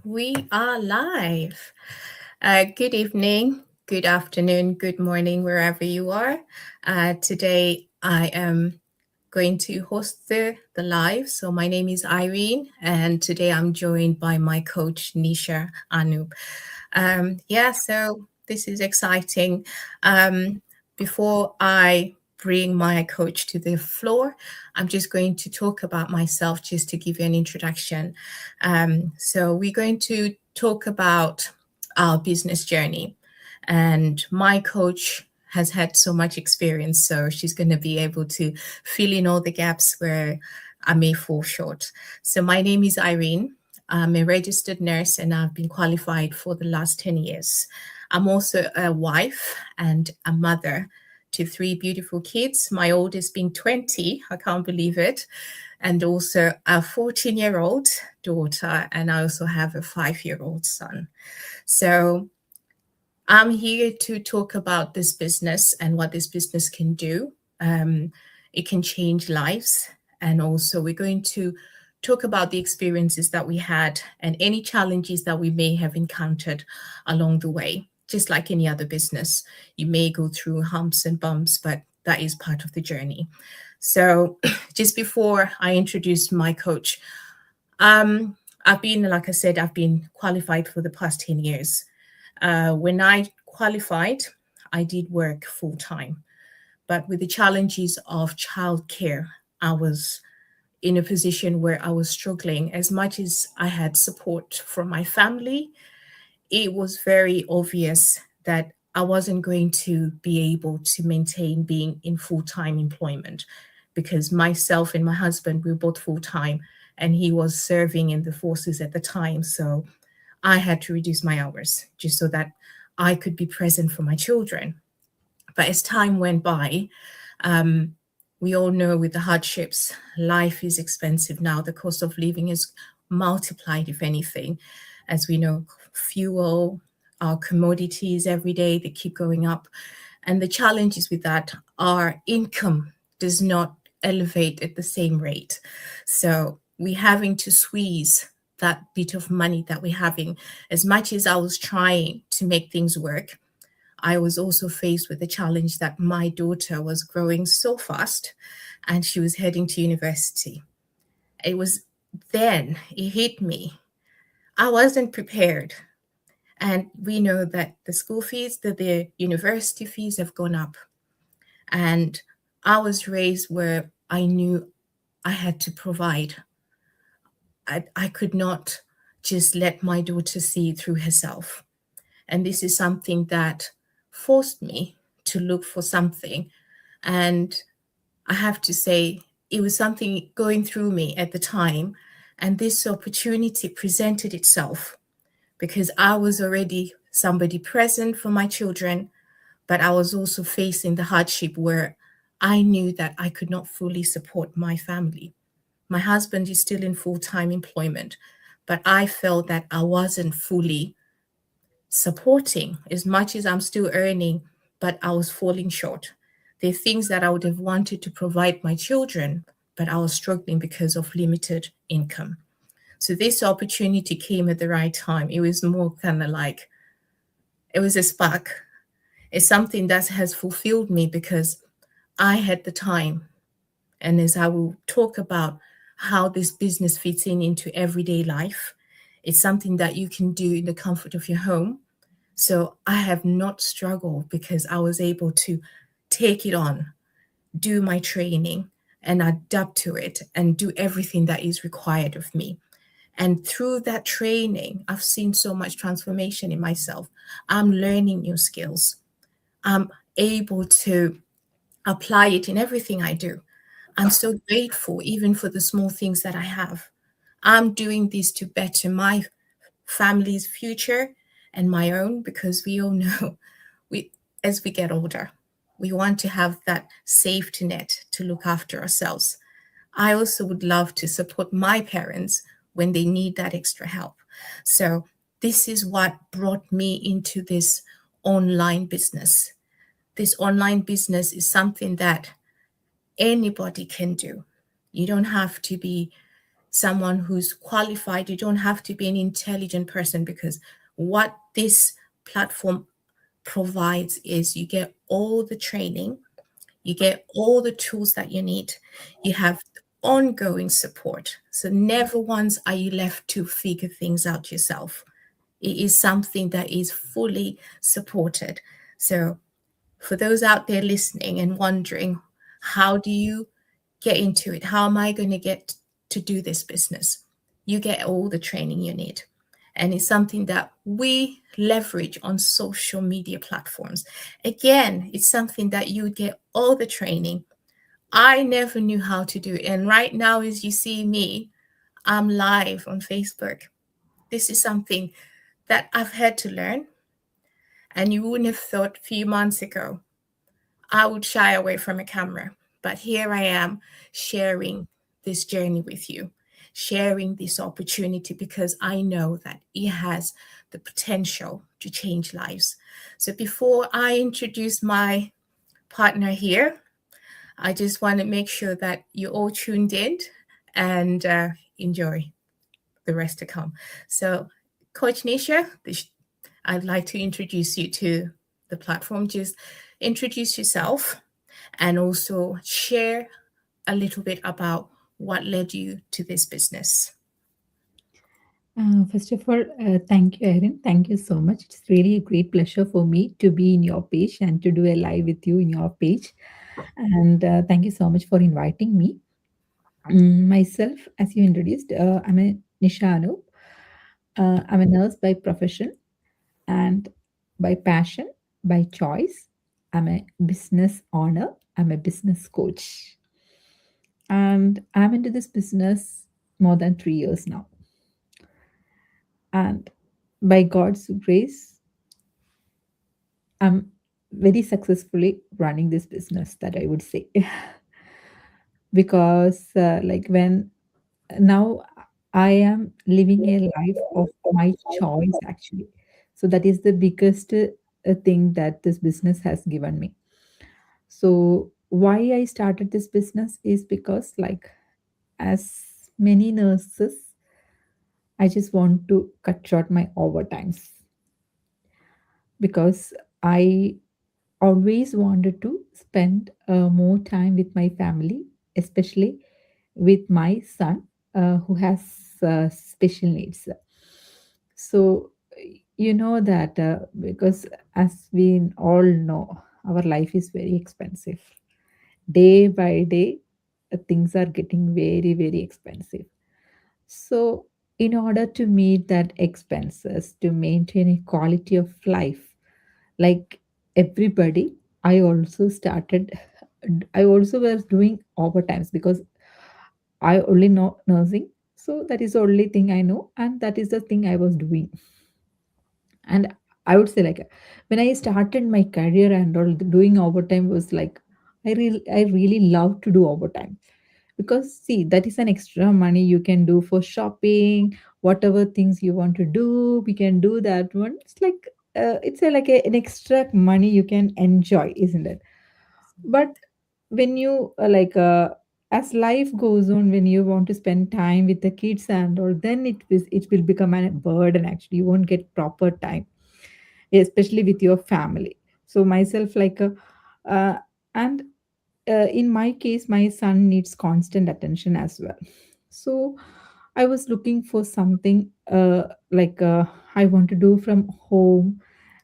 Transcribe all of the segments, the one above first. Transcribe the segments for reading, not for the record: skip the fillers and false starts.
We are live. Good evening, good afternoon, good morning, wherever you are. Today, I am going to host the live. So, my name is Irene, and today I'm joined by my coach, Nisha Anu. So this is exciting. Before I bring my coach to the floor, I'm just going to talk about myself just to give you an introduction. So we're going to talk about our business journey, and my coach has had so much experience, so she's going to be able to fill in all the gaps where I may fall short. So my name is Irene. I'm a registered nurse and I've been qualified for the last 10 years. I'm also a wife and a mother to three beautiful kids, my oldest being 20, I can't believe it, and also a 14-year-old daughter, and I also have a 5-year-old son. So I'm here to talk about this business and what this business can do. It can change lives. And also, we're going to talk about the experiences that we had and any challenges that we may have encountered along the way. Just like any other business, you may go through humps and bumps, but that is part of the journey. So, just before I introduce my coach, like I said, I've been qualified for the past 10 years. When I qualified, I did work full time, but with the challenges of childcare, I was in a position where I was struggling. As much as I had support from my family, it was very obvious that I wasn't going to be able to maintain being in full time employment because myself and my husband, we were both full time, and he was serving in the forces at the time. So I had to reduce my hours just so that I could be present for my children. But as time went by, um, we all know with the hardships, life is expensive now. The cost of living is multiplied, if anything. As we know, fuel, our commodities every day, they keep going up. And the challenges with that are income does not elevate at the same rate. So we're having to squeeze that bit of money that we're having. As much as I was trying to make things work, I was also faced with the challenge that my daughter was growing so fast and she was heading to university. It was then it hit me. I wasn't prepared. And we know that the school fees, that the university fees have gone up. And I was raised where I knew I had to provide. I could not just let my daughter see through herself. And this is something that forced me to look for something. And I have to say, it was something going through me at the time. And this opportunity presented itself because I was already somebody present for my children, but I was also facing the hardship where I knew that I could not fully support my family. My husband is still in full time employment, but I felt that I wasn't fully supporting as much as I'm still earning, but I was falling short. There are things that I would have wanted to provide my children, but I was struggling because of limited income. So this opportunity came at the right time. It was more kind of like it was a spark. It's something that has fulfilled me because I had the time. And as I will talk about how this business fits in into everyday life, it's something that you can do in the comfort of your home. So I have not struggled because I was able to take it on, do my training, and adapt to it and do everything that is required of me. And through that training, I've seen so much transformation in myself. I'm learning new skills. I'm able to apply it in everything I do. I'm so grateful, even for the small things that I have. I'm doing this to better my family's future and my own because we all know we as we get older, we want to have that safety net to look after ourselves. I also would love to support my parents when they need that extra help. So this is what brought me into this online business. This online business is something that anybody can do. You don't have to be someone who's qualified. You don't have to be an intelligent person, because what this platform provides is you get all the training, you get all the tools that you need, you have ongoing support. So never once are you left to figure things out yourself. It is something that is fully supported. So for those out there listening and wondering, how do you get into it? How am I going to get to do this business? You get all the training you need. And it's something that we leverage on social media platforms. Again, it's something that you get all the training. I never knew how to do it. And right now, as you see me, I'm live on Facebook. This is something that I've had to learn. And you wouldn't have thought a few months ago I would shy away from a camera. But here I am sharing this journey with you, sharing this opportunity, because I know that it has the potential to change lives. So before I introduce my partner here, I just want to make sure that you're all tuned in and enjoy the rest to come. So, Coach Nisha, I'd like to introduce you to the platform. Just introduce yourself and also share a little bit about what led you to this business. First of all, thank you, Erin. Thank you so much. It's really a great pleasure for me to be in your page and to do a live with you in your page. And thank you so much for inviting me. Myself, as you introduced, I'm a Nisha Anup. I'm a nurse by profession and by passion, by choice. I'm a business owner. I'm a business coach. And I'm into this business more than 3 years now. And by God's grace, I'm very successfully running this business, that I would say. Because like when now I am living a life of my choice actually. So that is the biggest thing that this business has given me. So why I started this business is because, like, as many nurses, I just want to cut short my overtimes, because I always wanted to spend more time with my family, especially with my son who has special needs. So, you know that because as we all know, our life is very expensive. Day by day, things are getting very, very expensive. So, in order to meet that expenses, to maintain a quality of life, like everybody, I also started. I also was doing overtimes because I only know nursing. So that is the only thing I know, and that is the thing I was doing. And I would say, like, when I started my career and all, doing overtime was like, I really love to do overtime, because see, that is an extra money you can do for shopping, whatever things you want to do, we can do that one. It's like an extra money you can enjoy, isn't it? But when you as life goes on, when you want to spend time with the kids and all, then it will become a burden. Actually, you won't get proper time, especially with your family. So myself, uh, and in my case, my son needs constant attention as well. So I was looking for something I want to do from home,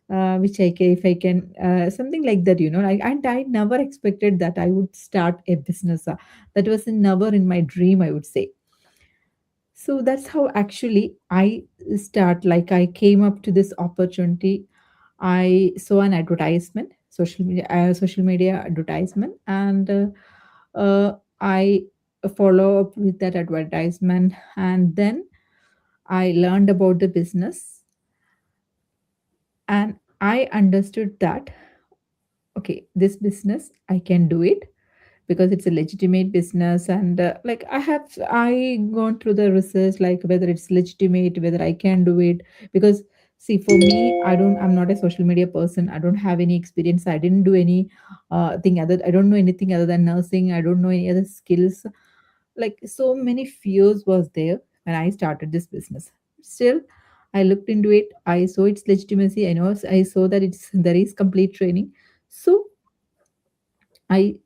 which if I can, something like that, like, and I never expected that I would start a business. That was never in my dream, I would say. So that's how actually I start. Like, I came up to this opportunity. I saw an advertisement, social media advertisement, and I follow up with that advertisement, and then I learned about the business, and I understood that, okay, this business I can do it, because it's a legitimate business. And like, I gone through the research, like whether it's legitimate, whether I can do it. Because see, for me, I'm not a social media person. I don't have any experience. I didn't do any thing other. I don't know anything other than nursing. I don't know any other skills. like so many fears was there when I started this business. Still, I looked into it. I saw its legitimacy. I saw that it's there is complete training. So I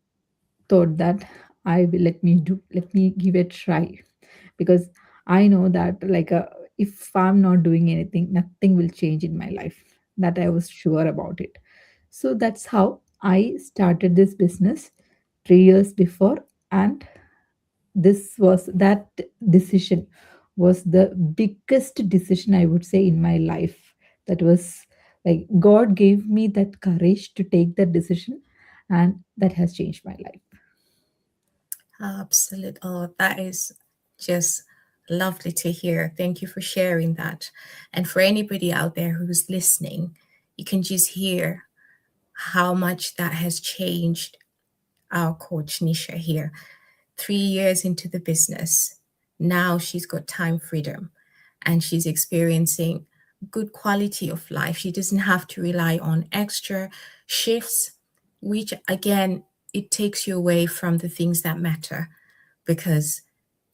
thought that I will let me give it a try, because I know that if I'm not doing anything, nothing will change in my life. That I was sure about it. So that's how I started this business 3 years before, and this was that decision was the biggest decision, I would say, in my life. That was like God gave me that courage to take that decision, and that has changed my life. Absolutely. Oh, that is just lovely to hear. Thank you for sharing that. And for anybody out there who's listening, you can just hear how much that has changed our coach Nisha here. 3 years into the business, now she's got time freedom and she's experiencing good quality of life. She doesn't have to rely on extra shifts, which again, it takes you away from the things that matter, because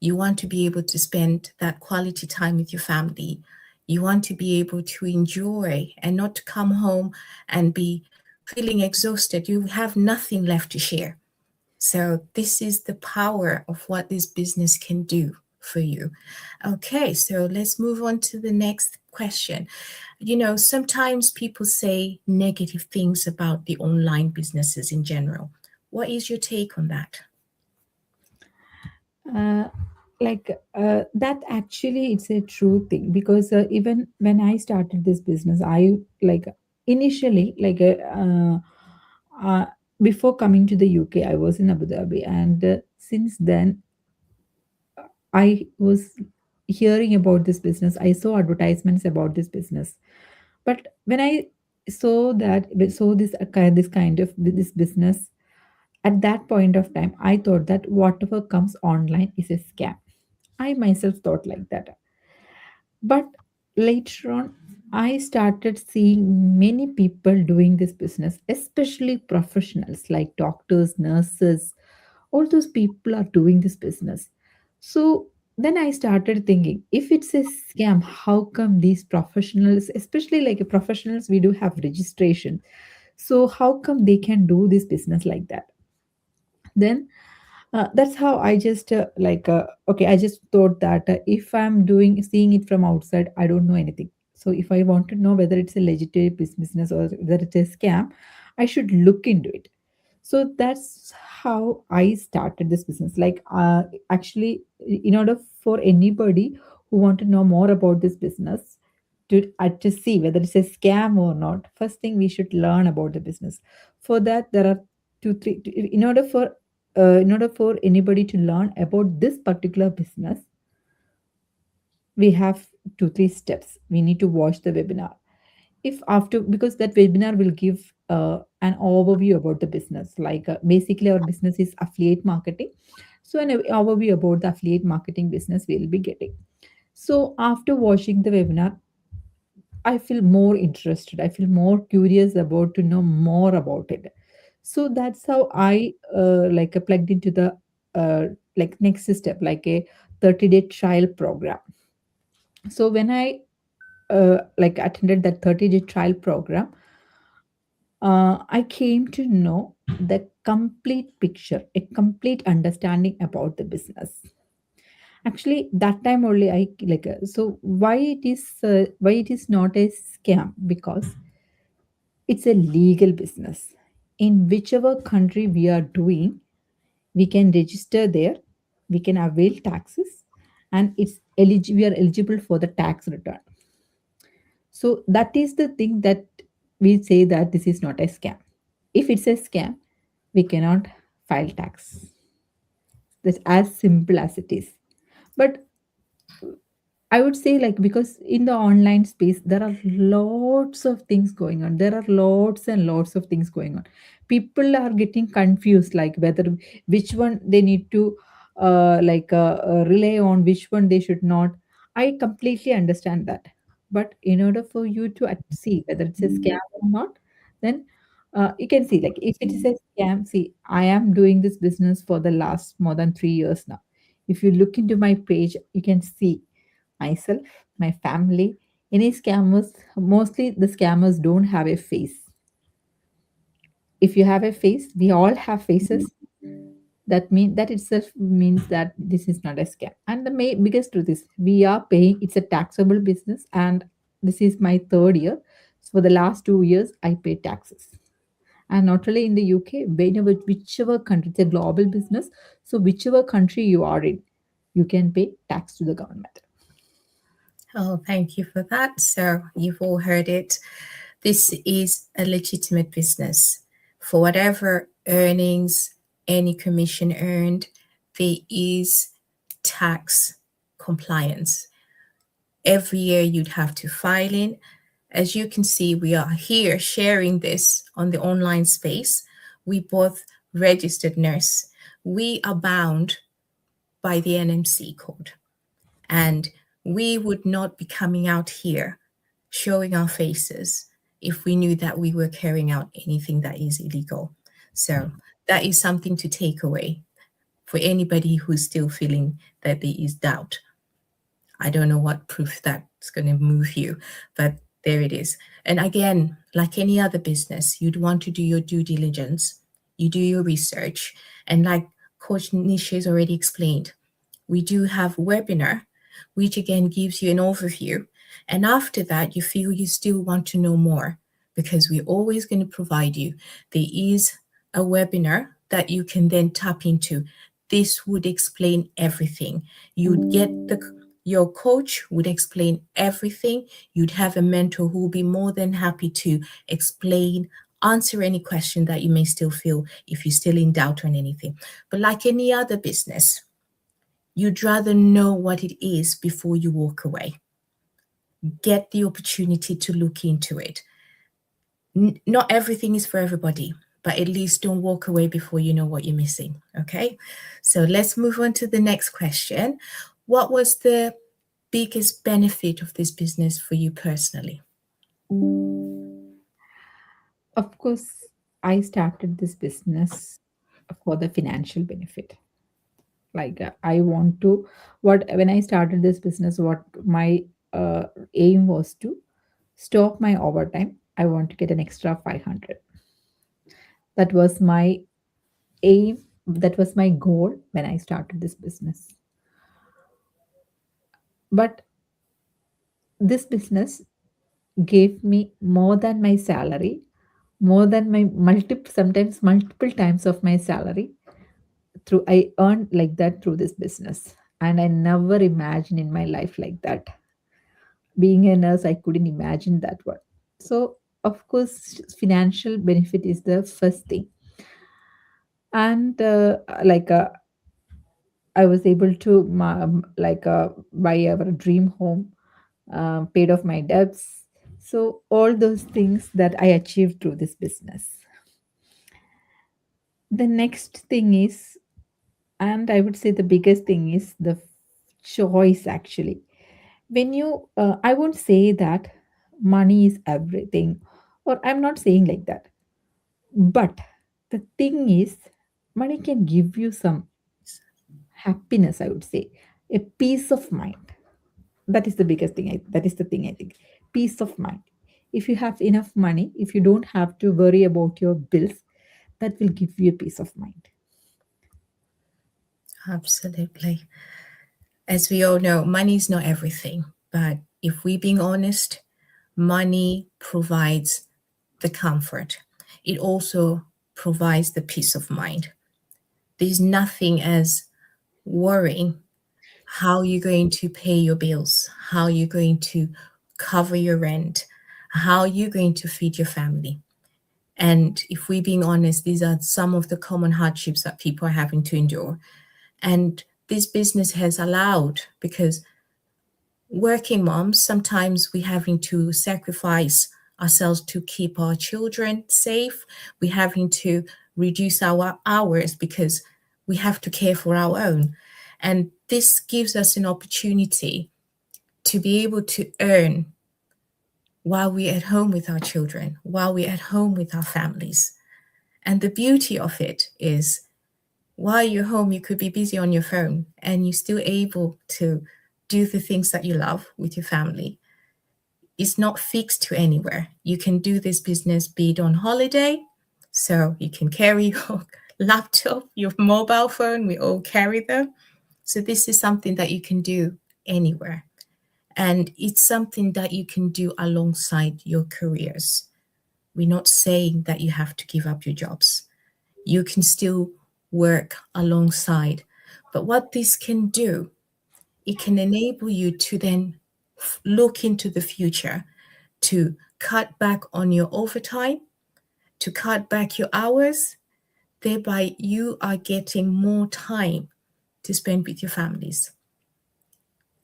you want to be able to spend that quality time with your family. You want to be able to enjoy and not to come home and be feeling exhausted. You have nothing left to share. So, this is the power of what this business can do for you. Okay, so let's move on to the next question. Sometimes people say negative things about the online businesses in general. What is your take on that? uh, that actually it's a true thing, because even when I started this business, I like initially uh, before coming to the UK, I was in Abu Dhabi, and since then I was hearing about this business. I saw advertisements about this business, but when I saw this kind of this business, at that point of time, I thought that whatever comes online is a scam. I myself thought like that. But later on, I started seeing many people doing this business, especially professionals like doctors, nurses. All those people are doing this business. So then I started thinking, if it's a scam, how come these professionals, especially like professionals, we do have registration. So how come they can do this business like that? Then that's how I just okay, I just thought that if I'm doing seeing it from outside, I don't know anything. So if I want to know whether it's a legitimate business or whether it's a scam, I should look into it. So that's how I started this business. Actually, in order for anybody who want to know more about this business, to see whether it's a scam or not, first thing we should learn about the business. For that, there are two three in order for anybody to learn about this particular business, we have two three steps. We need to watch the webinar. If after Because that webinar will give an overview about the business. Basically, our business is affiliate marketing, so an overview about the affiliate marketing business we'll be getting. So after watching the webinar, I feel more interested. I feel more curious about to know more about it. So that's how I plugged into the next step, like a 30-day trial program. So when I attended that 30-day trial program, I came to know the complete picture, a complete understanding about the business. Actually, that time only I so why it is not a scam, because it's a legal business. In whichever country we are doing, we can register there, we can avail taxes, and we are eligible for the tax return. So that is the thing that we say that this is not a scam. If it's a scam, we cannot file tax. That's as simple as it is. But I would say, because in the online space, there are lots of things going on. There are lots and lots of things going on. People are getting confused, like whether which one they need to rely on, which one they should not. I completely understand that. But in order for you to see whether it's a scam or not, then you can see, like, if it is a scam, see, I am doing this business for the last more than 3 years now. If you look into my page, you can see myself, my family. Any scammers, mostly the scammers don't have a face. If you have a face, we all have faces. That itself means that this is not a scam. And the biggest truth is we are paying. It's a taxable business, and this is my third year. So for the last 2 years, I pay taxes. And not only in the UK, whenever whichever country, it's a global business. So whichever country you are in, you can pay tax to the government. Oh, thank you for that. So you've all heard it. This is a legitimate business. For whatever earnings, any commission earned, there is tax compliance. Every year you'd have to file in. As you can see, we are here sharing this on the online space. We both registered nurse. We are bound by the NMC code. And we would not be coming out here showing our faces if we knew that we were carrying out anything that is illegal. So that is something to take away for anybody who's still feeling that there is doubt. I don't know what proof that's going to move you, but there it is. And again, like any other business, you'd want to do your due diligence, you do your research. And like Coach Nisha has already explained, we do have a webinar, which again gives you an overview. And after that, you feel you still want to know more because we're always going to provide you. There is a webinar that you can then tap into. This would explain everything. You'd get your coach would explain everything. You'd have a mentor who will be more than happy to explain, answer any question that you may still feel if you're still in doubt on anything. But like any other business, you'd rather know what it is before you walk away. Get the opportunity to look into it. Not everything is for everybody, but at least don't walk away before you know what you're missing. Okay, so let's move on to the next question. What was the biggest benefit of this business for you personally? Of course, I started this business for the financial benefit. Like I want to, what when I started this business, what my aim was to stop my overtime. I want to get an extra 500. That was my aim. That was my goal when I started this business. But this business gave me more than my salary, more than my multiple, sometimes multiple times of my salary. Through I earned like that through this business, and I never imagined in my life like that. Being a nurse, I couldn't imagine that one. So of course, financial benefit is the first thing. And I was able to buy our dream home, paid off my debts. So all those things that I achieved through this business. The next thing is, and I would say the biggest thing is the choice actually. When you, I won't say that money is everything, or I'm not saying like that. But the thing is, money can give you some happiness, I would say, a peace of mind. That is the biggest thing. That is the thing I think. Peace of mind. If you have enough money, if you don't have to worry about your bills, that will give you a peace of mind. Absolutely. As we all know, money is not everything, but if we're being honest, money provides the comfort. It also provides the peace of mind. There's nothing as worrying how you're going to pay your bills, how you're going to cover your rent, how you're going to feed your family. And if we're being honest, these are some of the common hardships that people are having to endure. And this business has allowed, because working moms, sometimes we're having to sacrifice ourselves to keep our children safe. We're having to reduce our hours because we have to care for our own. And this gives us an opportunity to be able to earn while we're at home with our children, while we're at home with our families. And the beauty of it is While you're home, you could be busy on your phone and you're still able to do the things that you love with your family. It's not fixed to anywhere. You can do this business, be it on holiday, so you can carry your laptop, your mobile phone, we all carry them. So this is something that you can do anywhere. And it's something that you can do alongside your careers. We're not saying that you have to give up your jobs. You can still work alongside. But what this can do, it can enable you to then look into the future, to cut back on your overtime, to cut back your hours. Thereby, you are getting more time to spend with your families.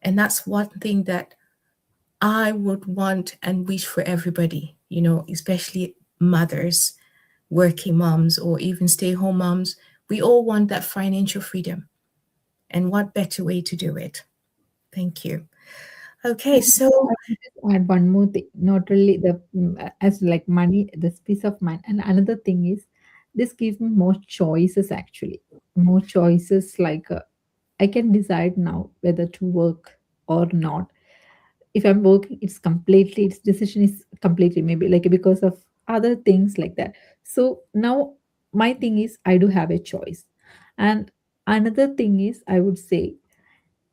And that's one thing that I would want and wish for everybody, especially mothers, working moms, or even stay home moms. We all want that financial freedom. And what better way to do it? Thank you. Okay, so, I can just add one more thing. Not really as like money, this peace of mind. And another thing is, this gives me more choices actually. More choices like I can decide now whether to work or not. If I'm working, its decision is completely maybe like because of other things like that. So now my thing is I do have a choice. And another thing is I would say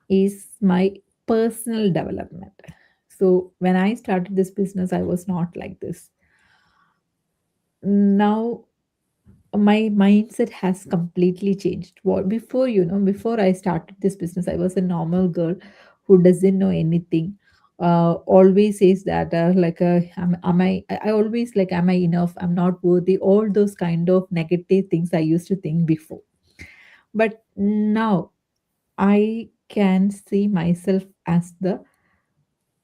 is my personal development. So when I started this business, I was not like this. Now my mindset has completely changed. What before, before I started this business, I was a normal girl who doesn't know anything. Always says that am I always like, am I enough? I'm not worthy. All those kind of negative things I used to think before. But now I can see myself as the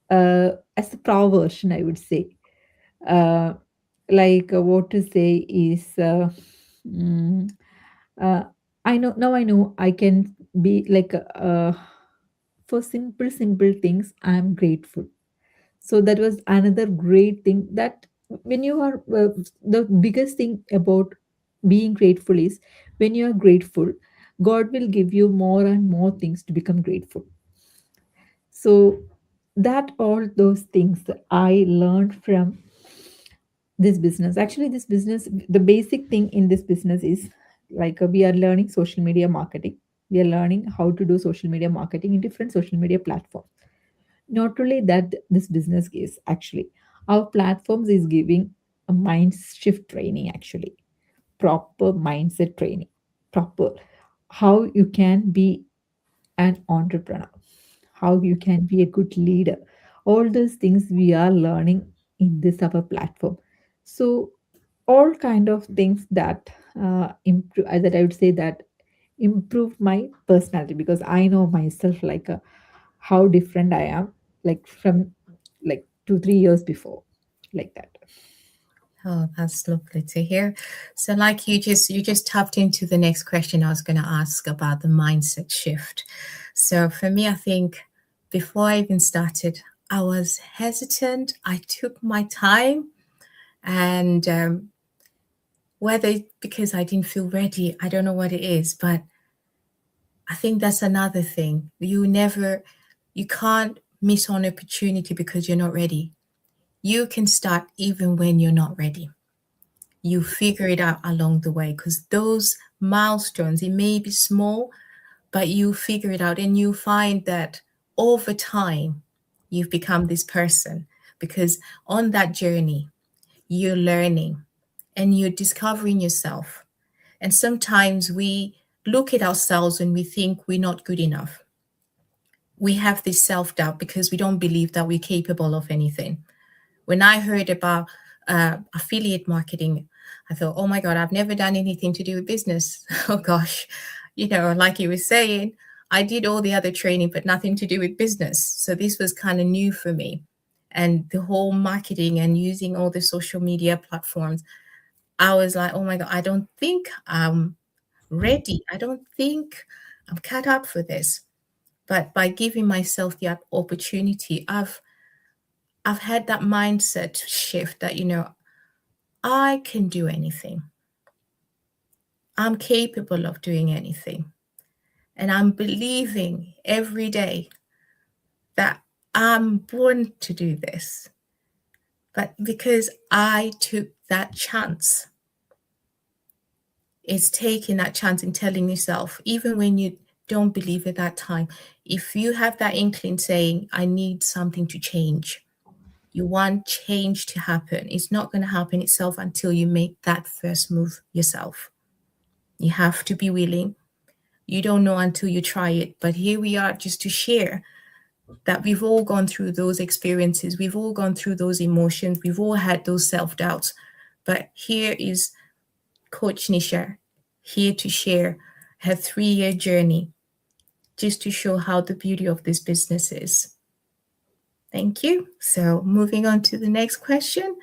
pro version, I would say. Uh, what to say is, mm, uh, I know now. I know I can be like for simple things. I'm grateful. So that was another great thing that when you are the biggest thing about being grateful is when you are grateful, God will give you more and more things to become grateful. So that all those things I learned from this business. Actually, this business, the basic thing in this business is like we are learning social media marketing. We are learning how to do social media marketing in different social media platforms. Not only that, this business is actually our platforms is giving a mind shift training, actually proper mindset training, proper how you can be an entrepreneur, how you can be a good leader. All those things we are learning in this our platform. So all kind of things that improve, that I would say that improve my personality, because I know myself like how different I am, like from like 2 3 years before, like that. oh, that's lovely to hear. So, like you just tapped into the next question I was going to ask about the mindset shift. So, for me, I think before I even started, I was hesitant. I took my time, and whether because I didn't feel ready, I don't know what it is, but I think that's another thing. You can't miss on opportunity because you're not ready. You can start even when you're not ready. You figure it out along the way because those milestones, it may be small, but you figure it out and you find that over time you've become this person because on that journey you're learning and you're discovering yourself. And sometimes we look at ourselves and we think we're not good enough. We have this self doubt because we don't believe that we're capable of anything. When I heard about affiliate marketing, I thought, oh my God, I've never done anything to do with business. Oh gosh, like you were saying, I did all the other training, but nothing to do with business. So this was kind of new for me. And the whole marketing and using all the social media platforms, I was like, oh my God, I don't think I'm ready. I don't think I'm cut up for this. But by giving myself the opportunity, I've had that mindset shift that I can do anything. I'm capable of doing anything. And I'm believing every day that I'm born to do this. But because I took that chance, it's taking that chance and telling yourself, even when you don't believe at that time, if you have that inkling saying, I need something to change, you want change to happen, it's not going to happen itself until you make that first move yourself. You have to be willing. You don't know until you try it. But here we are just to share that we've all gone through those experiences. We've all gone through those emotions. We've all had those self doubts. But here is Coach Nisha here to share her 3-year journey just to show how the beauty of this business is. Thank you. So, moving on to the next question.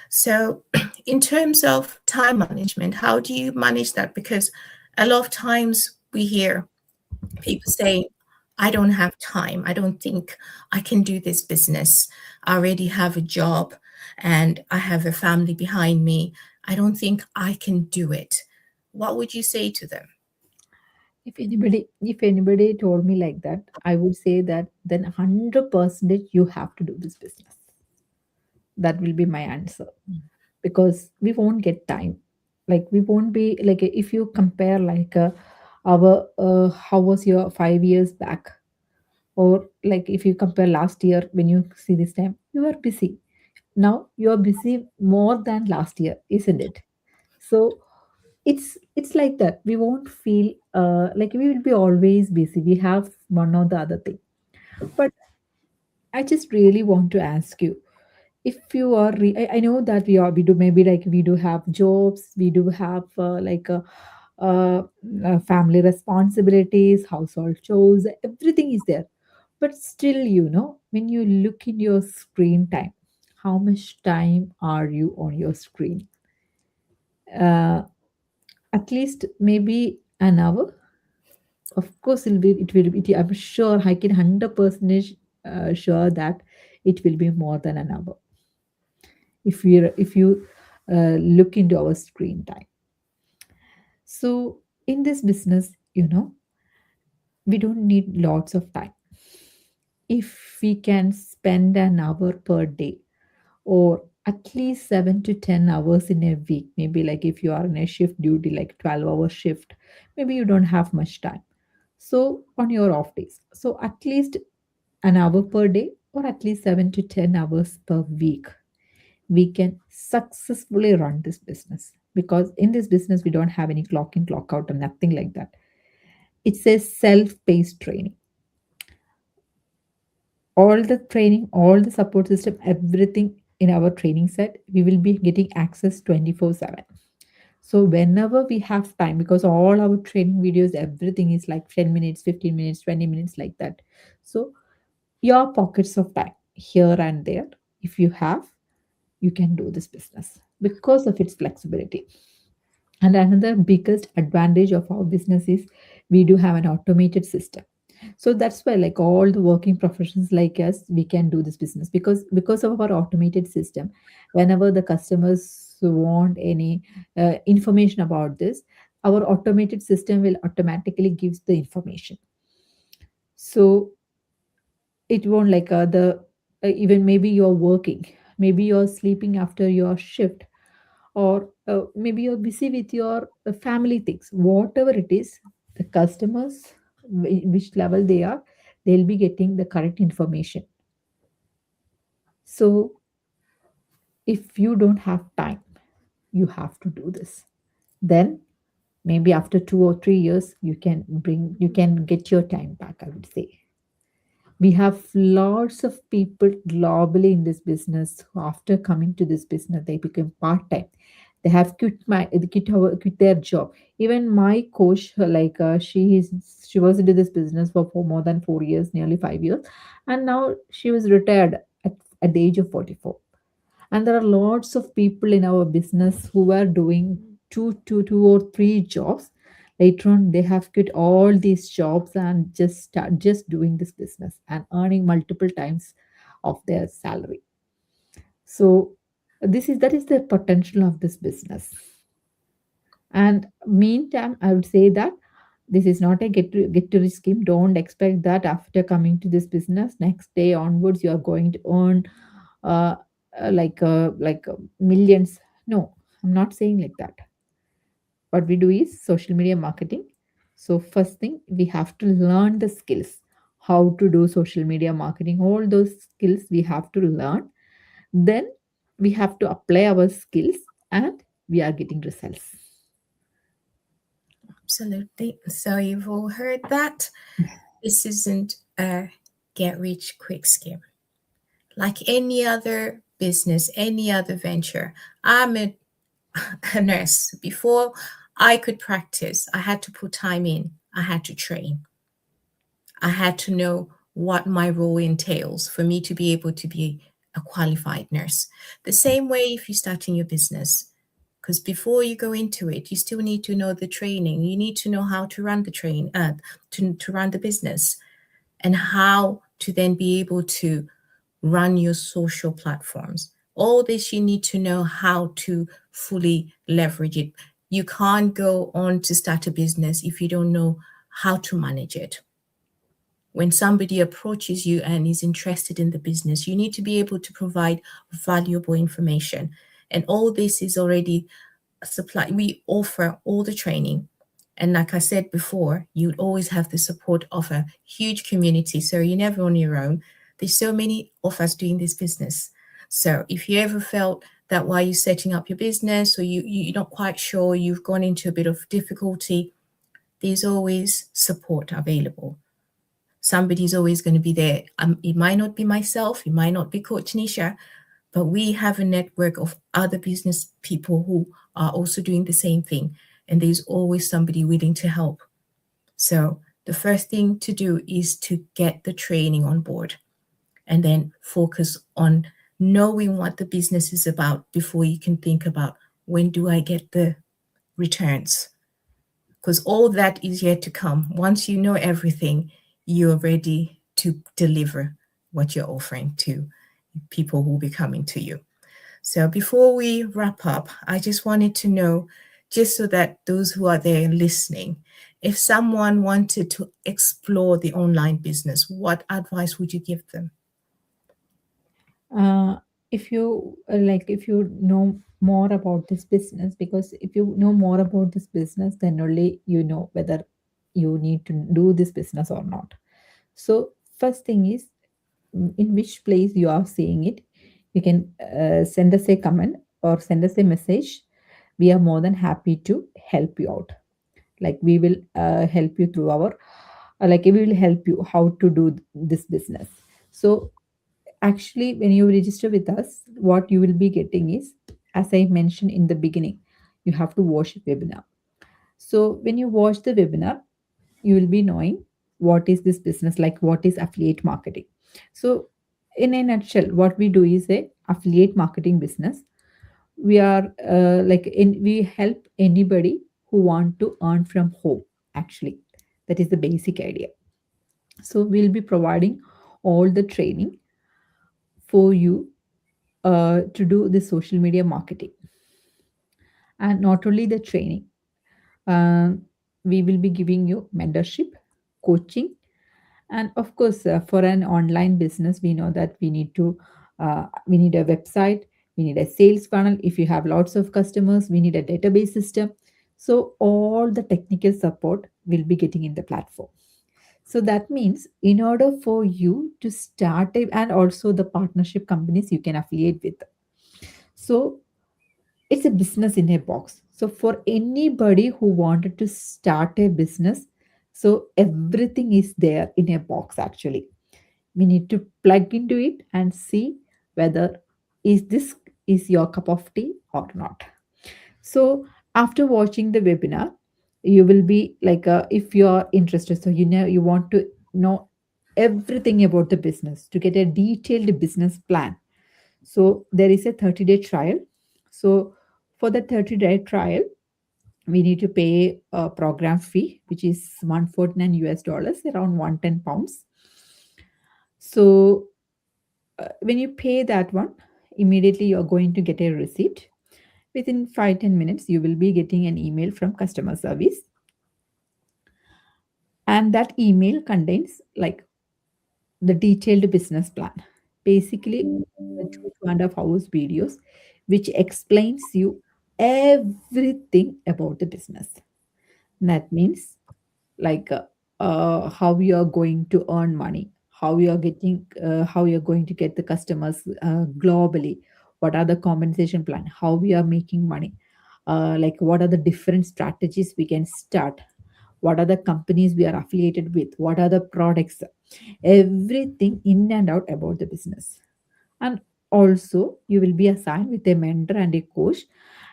So, in terms of time management, how do you manage that? Because a lot of times we hear people saying, I don't have time. I don't think I can do this business. I already have a job and I have a family behind me. I don't think I can do it. What would you say to them? If anybody told me like that, I would say that then 100% you have to do this business. That will be my answer, because we won't get time. Like we won't be like, if you compare like our how was your 5 years back, or like if you compare last year, when you see this time you are busy. Now you are busy more than last year, isn't it? So it's like that. We won't feel like we will be always busy. We have one or the other thing. But I just really want to ask you, if you are I know that we do, maybe like we do have jobs, we do have uh, family responsibilities, household chores, everything is there. But still, when you look in your screen time, how much time are you on your screen? uh, at least maybe an hour. Of course it will be, I'm sure, I can 100% sure that it will be more than an hour, if you look into our screen time. So in this business, we don't need lots of time. If we can spend an hour per day, or at least 7 to 10 hours in a week, maybe like if you are in a shift duty, like 12-hour shift, maybe you don't have much time. So on your off days, so at least an hour per day, or at least 7 to 10 hours per week, we can successfully run this business. Because in this business, we don't have any clock in, clock out, or nothing like that. It's a self paced training. All the training, all the support system, everything in our training set, we will be getting access 24/7. So whenever we have time, because all our training videos, everything is like 10 minutes, 15 minutes, 20 minutes, like that. So your pockets of time here and there, if you have, you can do this business because of its flexibility. And another biggest advantage of our business is we do have an automated system. So that's why, like all the working professions like us, we can do this business because of our automated system. Whenever the customers want any information about this, our automated system will automatically gives the information. So it won't like the even maybe you're working, maybe you're sleeping after your shift, or maybe you're busy with your family things, whatever it is, the customers, which level they are, they'll be getting the correct information. So if you don't have time, you have to do this. Then maybe after 2 or 3 years, you can get your time back, I would say. We have lots of people globally in this business who, after coming to this business, they become part time. They have quit their job. Even my coach, like she was into this business for more than 4 years, nearly 5 years, and now she was retired at the age of 44. And there are lots of people in our business who are doing two or three jobs. Later on, they have quit all these jobs and just start just doing this business and earning multiple times of their salary. So that is the potential of this business. And meantime, I would say that this is not a get to rich scheme. Don't expect that after coming to this business, next day onwards, you are going to earn uh, millions. No, I'm not saying like that. What we do is social media marketing. So first thing, we have to learn the skills, how to do social media marketing. All those skills we have to learn. Then we have to apply our skills, and we are getting results. Absolutely. So you've all heard that. This isn't a get rich quick scheme. Like any other business, any other venture, I'm a nurse. Before I could practice, I had to put time in, I had to train, I had to know what my role entails for me to be able to be a qualified nurse. The same way if you're starting your business, because before you go into it, you still need to know the training. You need to know how to run the to run the business, and how to then be able to run your social platforms. All this you need to know how to fully leverage it. You can't go on to start a business if you don't know how to manage it. When somebody approaches you and is interested in the business, you need to be able to provide valuable information. And all this is already supply. We offer all the training. And like I said before, you always have the support of a huge community. So you're never on your own. There's so many of us doing this business. So if you ever felt that while you're setting up your business, or you're not quite sure, you've gone into a bit of difficulty, there's always support available. Somebody's always going to be there. It might not be myself, it might not be Coach Nisha, but we have a network of other business people who are also doing the same thing. And there's always somebody willing to help. So the first thing to do is to get the training on board, and then focus on knowing what the business is about before you can think about when do I get the returns, because all that is yet to come. Once you know everything, you're ready to deliver what you're offering to people who will be coming to you. So before we wrap up, I just wanted to know, just so that those who are there listening, if someone wanted to explore the online business, what advice would you give them? uh, if you if you know more about this business, because if you know more about this business, then only you know whether you need to do this business or not. So first thing is, in which place you are seeing it, you can send us a comment or send us a message. We are more than happy to help you out. Like we will help you through our we will help you how to do this business. So actually, when you register with us, what you will be getting is, as I mentioned in the beginning, you have to watch the webinar. So when you watch the webinar, you will be knowing what is this business, like what is affiliate marketing. So in a nutshell, what we do is a affiliate marketing business. We are we help anybody who want to earn from home. Actually, that is the basic idea. So we'll be providing all the training for you to do the social media marketing. And not only the training, uh, we will be giving you mentorship, coaching, and of course, for an online business, we know that we need a website, we need a sales funnel. If you have lots of customers, we need a database system. So all the technical support will be getting in the platform. So that means in order for you to start and also the partnership companies you can affiliate with. So it's a business in a box. So for anybody who wanted to start a business, so everything is there in a box actually. We need to plug into it and see whether is this is your cup of tea or not. So after watching the webinar, you will be if you are interested, so you know you want to know everything about the business to get a detailed business plan. So there is a 30-day trial. So for the 30-day trial, we need to pay a program fee, which is 149 US dollars, around 110 pounds. So when you pay that one, immediately you're going to get a receipt. Within 5-10 minutes, you will be getting an email from customer service, and that email contains like the detailed business plan. Basically, the 2.5 hours videos which explains you everything about the business. That means like how you are going to earn money, how you are going to get the customers globally, what are the compensation plan, how we are making money, like what are the different strategies we can start, what are the companies we are affiliated with, what are the products, everything in and out about the business. And also you will be assigned with a mentor and a coach,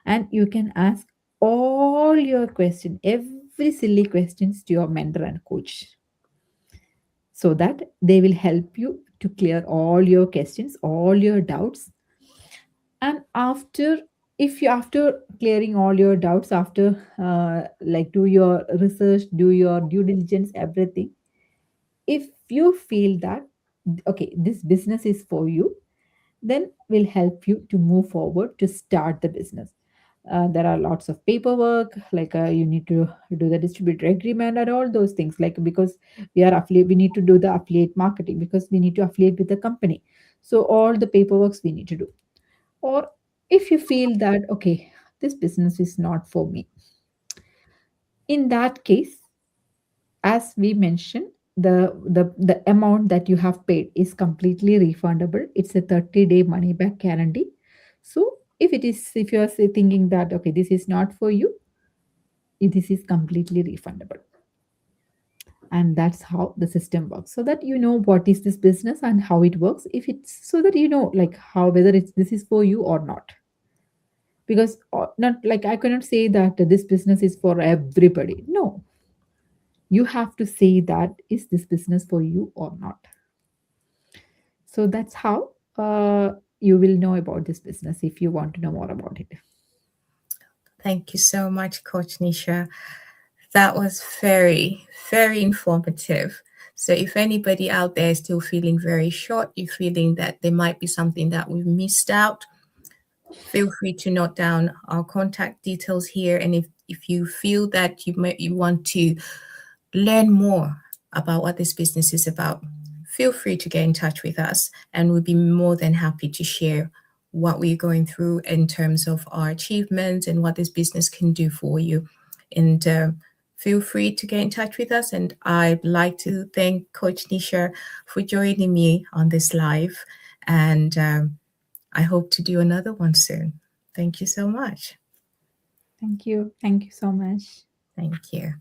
and you can ask all your question, every silly questions to your mentor and coach, so that they will help you to clear all your questions, all your doubts. And after, if you, after clearing all your doubts, after like do your research, do your due diligence, everything, if you feel that okay, this business is for you, then will help you to move forward to start the business. There are lots of paperwork, like you need to do the distributor agreement and all those things, like because we are affiliate, we need to do the affiliate marketing because we need to affiliate with the company. So all the paperworks we need to do. Or if you feel that okay, this business is not for me, in that case, as we mentioned, the amount that you have paid is completely refundable. It's a 30-day money back guarantee. So if it is, if you are say, thinking that okay, this is not for you, this is completely refundable. And that's how the system works, so that you know what is this business and how it works, if it's, so that you know like how, whether it's this is for you or not. Because not like I cannot say that this business is for everybody. No, you have to say that is this business for you or not. So that's how you will know about this business if you want to know more about it. Thank you so much, Coach Nisha. That was very, very informative. So, if anybody out there is still feeling very short, you're feeling that there might be something that we've missed out, feel free to note down our contact details here. And if you feel that you want to learn more about what this business is about, feel free to get in touch with us, and we'll be more than happy to share what we're going through in terms of our achievements and what this business can do for you. And feel free to get in touch with us. And I'd like to thank Coach Nisha for joining me on this live. And I hope to do another one soon. Thank you so much. Thank you. Thank you so much. Thank you.